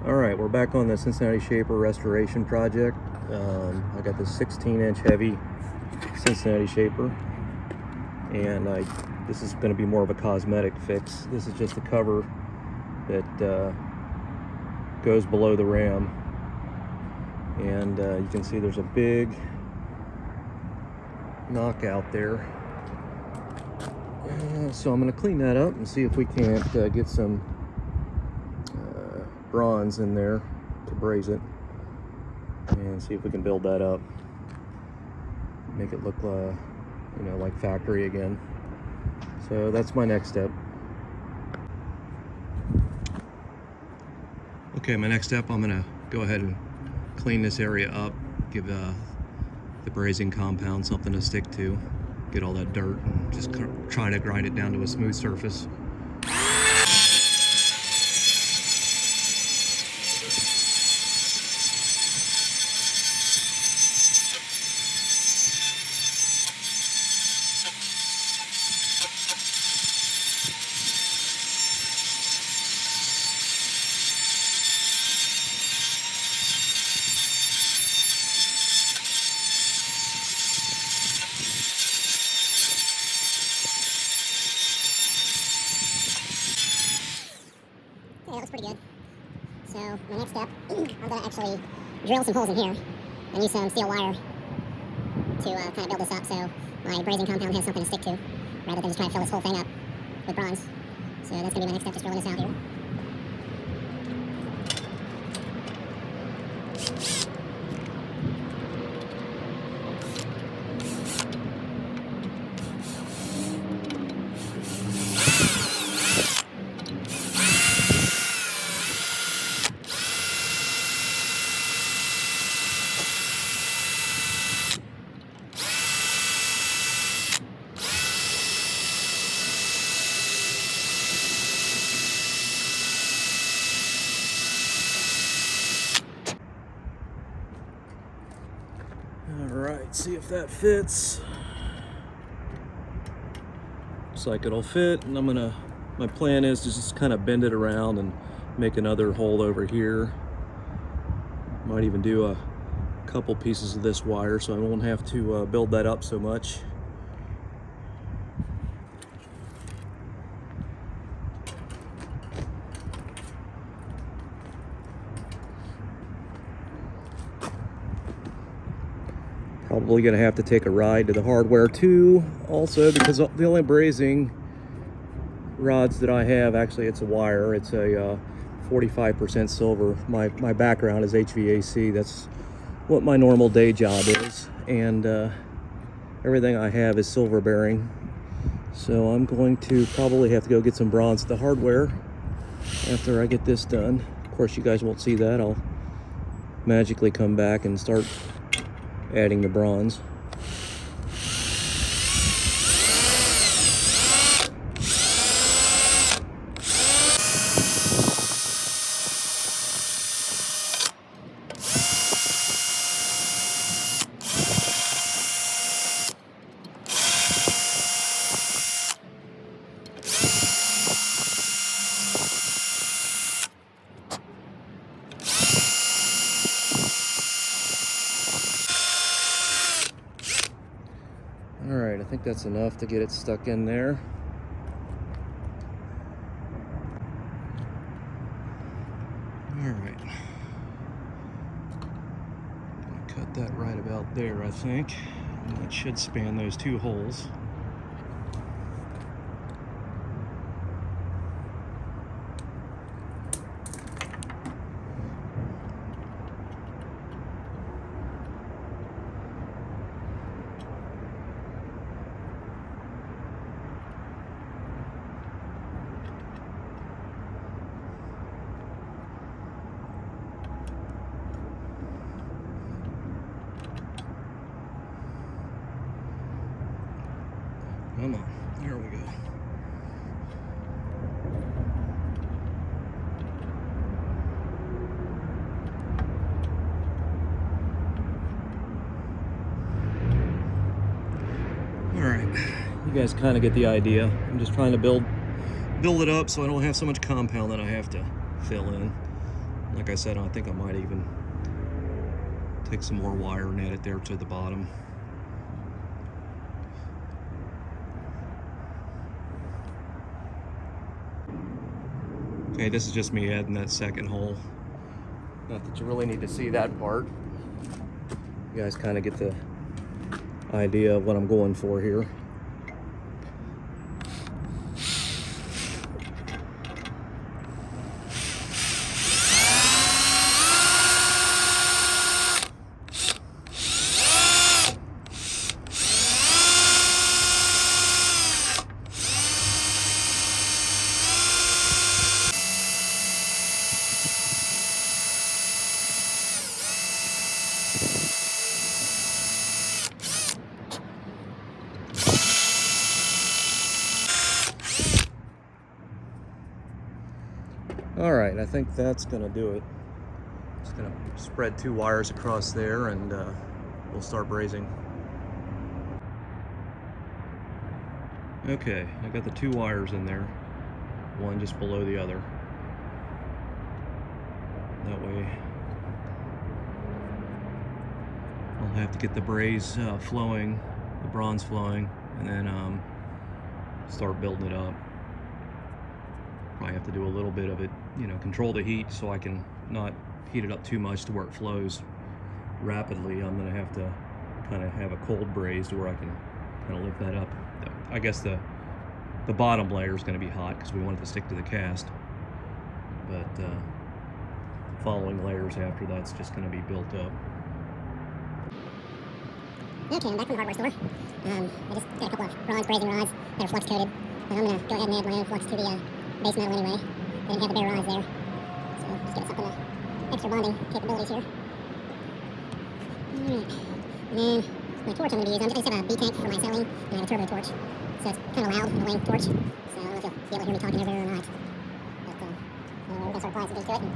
All right, we're back on the Cincinnati Shaper restoration project. I got this 16-inch heavy Cincinnati Shaper, and this is going to be more of a cosmetic fix. This is just the cover that goes below the ram, and you can see there's a big knockout there. So I'm going to clean that up and see if we can't get some bronze in there to braze it, and see if we can build that up, make it look like factory again. So that's my next step. Okay, my next step, I'm gonna go ahead and clean this area up, give the brazing compound something to stick to, get all that dirt, and just try to grind it down to a smooth surface. Okay, that looks pretty good. So my next step, I'm going to actually drill some holes in here and use some steel wire to kind of build this up so my brazing compound has something to stick to, rather than just trying to fill this whole thing up with bronze. So that's going to be my next step, just drilling this out here. Alright, see if that fits. Looks like it'll fit, and my plan is to just kind of bend it around and make another hole over here. Might even do a couple pieces of this wire so I won't have to build that up so much. Probably gonna have to take a ride to the hardware too, also, because the only brazing rods that I have, actually it's a wire, it's a 45% silver. My background is HVAC, that's what my normal day job is, and everything I have is silver bearing. So I'm going to probably have to go get some bronze at the hardware after I get this done. Of course, you guys won't see that. I'll magically come back and start adding the bronze. Alright, I think that's enough to get it stuck in there. Alright. Gonna cut that right about there, I think. And that should span those two holes. Come on, there we go. All right, you guys kind of get the idea. I'm just trying to build it up so I don't have so much compound that I have to fill in. Like I said, I think I might even take some more wire and add it there to the bottom. Okay, this is just me adding that second hole. Not that you really need to see that part. You guys kind of get the idea of what I'm going for here. All right, I think that's gonna do it. Just gonna spread 2 wires across there and we'll start brazing. Okay, I got the 2 wires in there, one just below the other. That way I'll have to get the braze flowing, the bronze flowing, and then start building it up. Probably have to do a little bit of it, you know, control the heat so I can not heat it up too much to where it flows rapidly. I'm gonna have to kind of have a cold braise to where I can kind of lift that up. I guess the bottom layer is going to be hot because we want it to stick to the cast, but following layers after that's just going to be built up. Okay, I'm back from the hardware store. I just got a couple of bronze brazing rods that are flux coated, but I'm going to go ahead and add my own flux to the base metal anyway. They didn't have the bare rods there, so just give us something extra bonding capabilities here. Alright, and then my torch I'm going to use, I just have a B-tank for my acetylene, and I have a turbo torch, so it's kind of loud, annoying torch, so I don't know if you'll be able to hear me talking over there or not, but we're going to start applying some heat to it.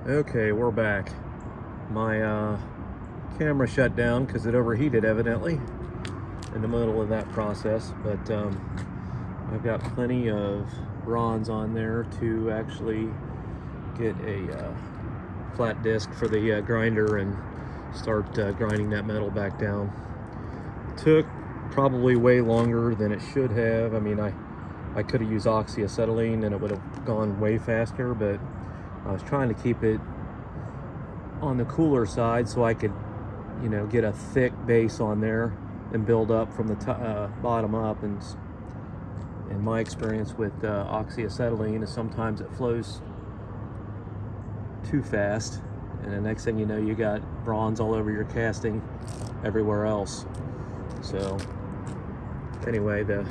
Okay, we're back. My camera shut down because it overheated evidently in the middle of that process, but I've got plenty of bronze on there to actually get a flat disc for the grinder and start grinding that metal back down. Took probably way longer than it should have. I mean, I could have used oxyacetylene and it would have gone way faster, but I was trying to keep it on the cooler side so I could, you know, get a thick base on there and build up from the bottom up. And in my experience with oxyacetylene is sometimes it flows too fast, and the next thing you know, you got bronze all over your casting everywhere else. So anyway, the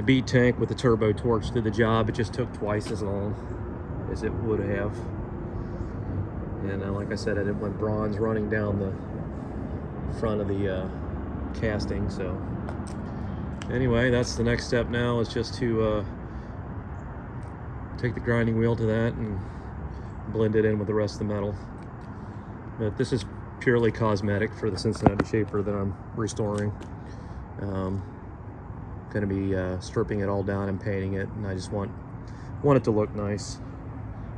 beat tank with the turbo torch did the job. It just took twice as long as it would have. And like I said, I didn't want bronze running down the front of the casting. So anyway, that's the next step now, is just to take the grinding wheel to that and blend it in with the rest of the metal. But this is purely cosmetic for the Cincinnati shaper that I'm restoring. Going to be stripping it all down and painting it, and I just want it to look nice.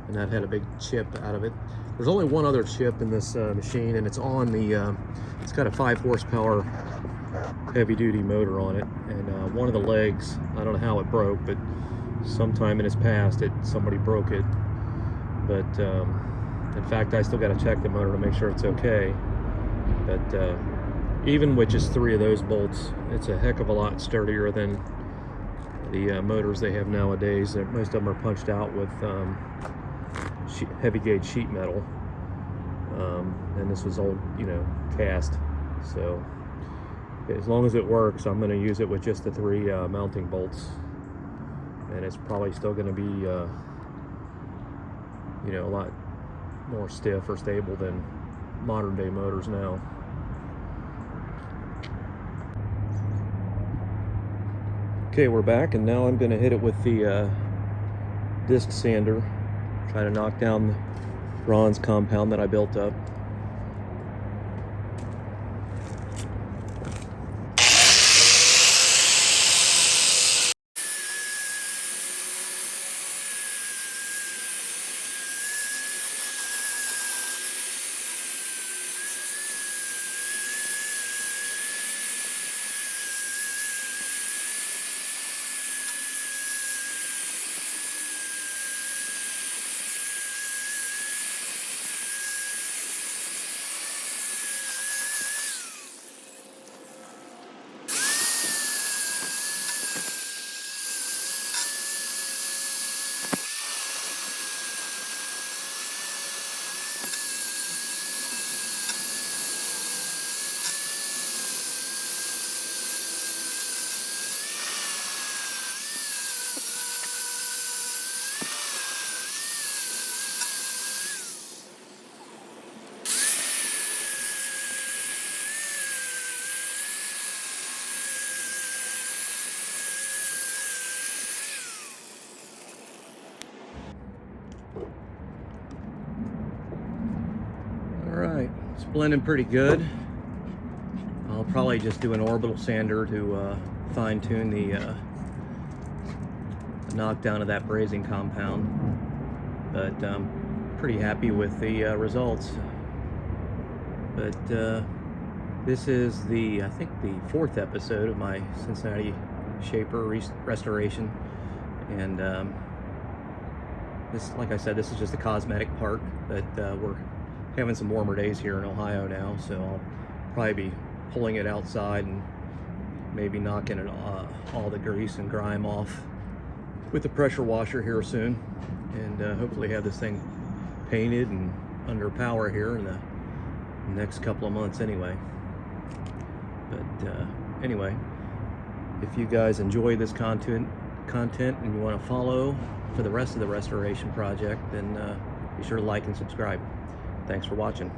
And that had a big chip out of it. There's only one other chip in this machine, and it's on the it's got a 5 horsepower heavy duty motor on it, and one of the legs, I don't know how it broke, but sometime in its past somebody broke it. But in fact, I still got to check the motor to make sure it's okay. But even with just 3 of those bolts, it's a heck of a lot sturdier than the motors they have nowadays. Most of them are punched out with heavy gauge sheet metal, and this was old, you know, cast. So as long as it works, I'm going to use it with just the 3 mounting bolts, and it's probably still going to be you know, a lot more stiff or stable than modern day motors now. Okay, we're back, and now I'm going to hit it with the disc sander, try to knock down the bronze compound that I built up. Alright, it's blending pretty good. I'll probably just do an orbital sander to fine-tune the knockdown of that brazing compound. But I'm pretty happy with the results. But this is I think the 4th episode of my Cincinnati shaper restoration. And this, like I said, this is just the cosmetic part, but we're having some warmer days here in Ohio now, so I'll probably be pulling it outside and maybe knocking it, all the grease and grime off with the pressure washer here soon, and hopefully have this thing painted and under power here in the next couple of months anyway. But anyway, if you guys enjoy this content and you want to follow for the rest of the restoration project, then be sure to like and subscribe. Thanks for watching.